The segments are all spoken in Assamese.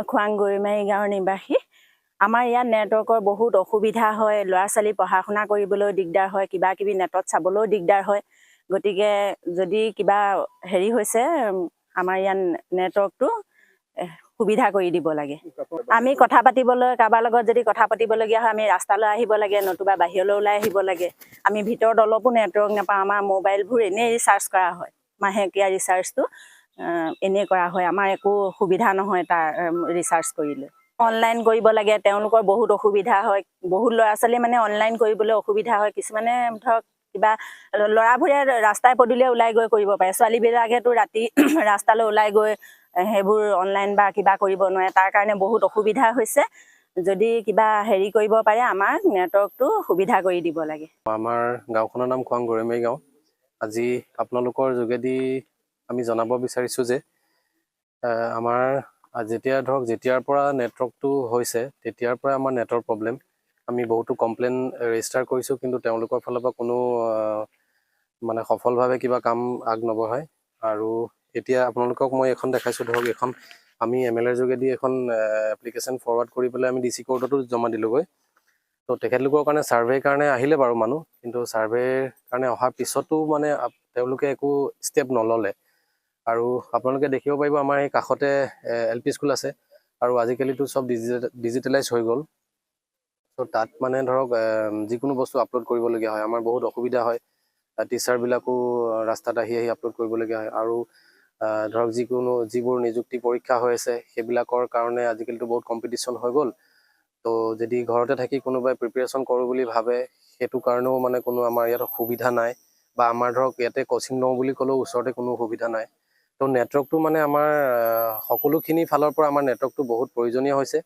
মই খোৱাং গৰৈমাৰী গাঁৱৰ নিবাসী। আমাৰ ইয়াত নেটৱৰ্কৰ বহুত অসুবিধা হয়, ল'ৰা ছোৱালী পঢ়া শুনা কৰিবলৈ দিগদাৰ হয়, কিবা কিবি নেটত চাবলৈও দিগদাৰ হয়। গতিকে যদি কিবা হেৰি হৈছে আমাৰ ইয়াত নেটৱৰ্কটো সুবিধা কৰি দিব লাগে। আমি কথা পাতিবলৈ কাৰোবাৰ লগত যদি কথা পাতিবলগীয়া হয় আমি ৰাস্তালৈ আহিব লাগে, নতুবা বাহিৰলৈ ওলাই আহিব লাগে। আমি ভিতৰত অলপো নেটৱৰ্ক নাপাওঁ। আমাৰ মোবাইলবোৰ এনেই ৰিচাৰ্জ কৰা হয়, মাহেকীয়া ৰিচাৰ্জটো এনেই কৰা হয়। আমাৰ একো সুবিধা নহয় তাৰ ৰিচাৰ্জ কৰিলে। অনলাইন কৰিব লাগে, তেওঁলোকৰ বহুত অসুবিধা হয়। বহুত ল'ৰা ছোৱালী মানে অনলাইন কৰিবলৈ অসুবিধা হয়। কিছুমানে ধৰক কিবা ল'ৰাবোৰে ৰাস্তাই পদূলিয়ে ওলাই গৈ কৰিব পাৰে, ছোৱালীবিলাকেতো ৰাতি ৰাস্তালৈ ওলাই গৈ সেইবোৰ অনলাইন বা কিবা কৰিব নোৱাৰে। তাৰ কাৰণে বহুত অসুবিধা হৈছে। যদি কিবা হেৰি কৰিব পাৰে আমাৰ নেটৱৰ্কটো সুবিধা কৰি দিব লাগে। আমাৰ গাঁওখনৰ নাম খোৱাং গৰৈমাৰী গাঁও। আজি আপোনালোকৰ যোগেদি আমি জনাব বিচাৰিছোঁ যে আমাৰ যেতিয়াৰ পৰা নেটৱৰ্কটো হৈছে তেতিয়াৰ পৰা আমাৰ নেটৰ প্ৰব্লেম। আমি বহুতো কমপ্লেইন ৰেজিষ্টাৰ কৰিছোঁ, কিন্তু তেওঁলোকৰ ফালৰ পৰা কোনো মানে সফলভাৱে কিবা কাম আগ নবঢ়ায়। আৰু এতিয়া আপোনালোকক মই এখন দেখাইছোঁ, ধৰক এখন আমি MLAৰ যোগেদি এখন এপ্লিকেশ্যন ফৰৱাৰ্ড কৰি পেলাই আমি DC কোৰ্টতো জমা দিলোঁগৈ। তো তেখেতলোকৰ কাৰণে ছাৰ্ভেৰ কাৰণে আহিলে বাৰু মানুহ, কিন্তু ছাৰ্ভেৰ কাৰণে অহাৰ পিছতো মানে তেওঁলোকে একো ষ্টেপ নল'লে। আৰু আপোনালোকে দেখিব পাৰিব আমাৰ এই কাষতে LP স্কুল আছে, আৰু আজিকালিতো চব ডিজিটেলাইজ হৈ গ'ল। তো তাত মানে ধৰক যিকোনো বস্তু আপলোড কৰিবলগীয়া হয়, আমাৰ বহুত অসুবিধা হয়। টিচাৰবিলাকো ৰাস্তাত আহি আপলোড কৰিবলগীয়া হয়। আৰু ধৰক যিবোৰ নিযুক্তি পৰীক্ষা হৈ আছে সেইবিলাকৰ কাৰণে আজিকালিতো বহুত কম্পিটিশ্যন হৈ গ'ল। তো যদি ঘৰতে থাকি কোনোবাই প্ৰিপেৰেশ্যন কৰোঁ বুলি ভাবে, সেইটো কাৰণেও মানে কোনো আমাৰ ইয়াত সুবিধা নাই। বা আমাৰ ধৰক ইয়াতে কোচিং লওঁ বুলি ক'লেও ওচৰতে কোনো সুবিধা নাই। তো নেটৱৰ্কটো মানে আমাৰ সকলোখিনি ফালৰ পৰা আমাৰ নেটৱৰ্কটো বহুত প্ৰয়োজনীয় হৈছে।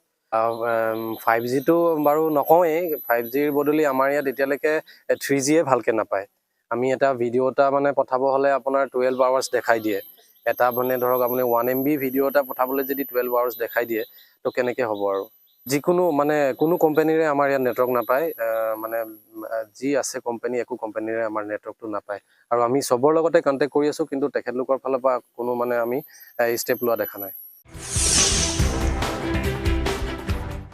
5Gটো বাৰু নকওঁৱেই, 5Gৰ বদলি আমাৰ ইয়াত এতিয়ালৈকে 3Gয়ে ভালকৈ নাপায়। আমি এটা ভিডিঅ' এটা মানে পঠাব হ'লে আপোনাৰ 12 আৱাৰ্ছ দেখাই দিয়ে। এটা মানে ধৰক আপুনি 1 MB ভিডিঅ' এটা পঠাবলৈ যদি 12 আৱাৰ্ছ দেখাই দিয়ে, তো কেনেকৈ হ'ব আৰু। যিকোনো মানে কোনো কোম্পানীৰে আমাৰ ইয়াত নেটৱৰ্ক নাপায়। মানে যি আছে কোম্পানী, একো কোম্পানীৰে আমাৰ নেটৱৰ্কটো নাপায়। আৰু আমি চবৰ লগতে কণ্টেক্ট কৰি আছোঁ, কিন্তু তেখেতলোকৰ ফালৰ পৰা কোনো মানে আমি ষ্টেপ লোৱা দেখা নাই।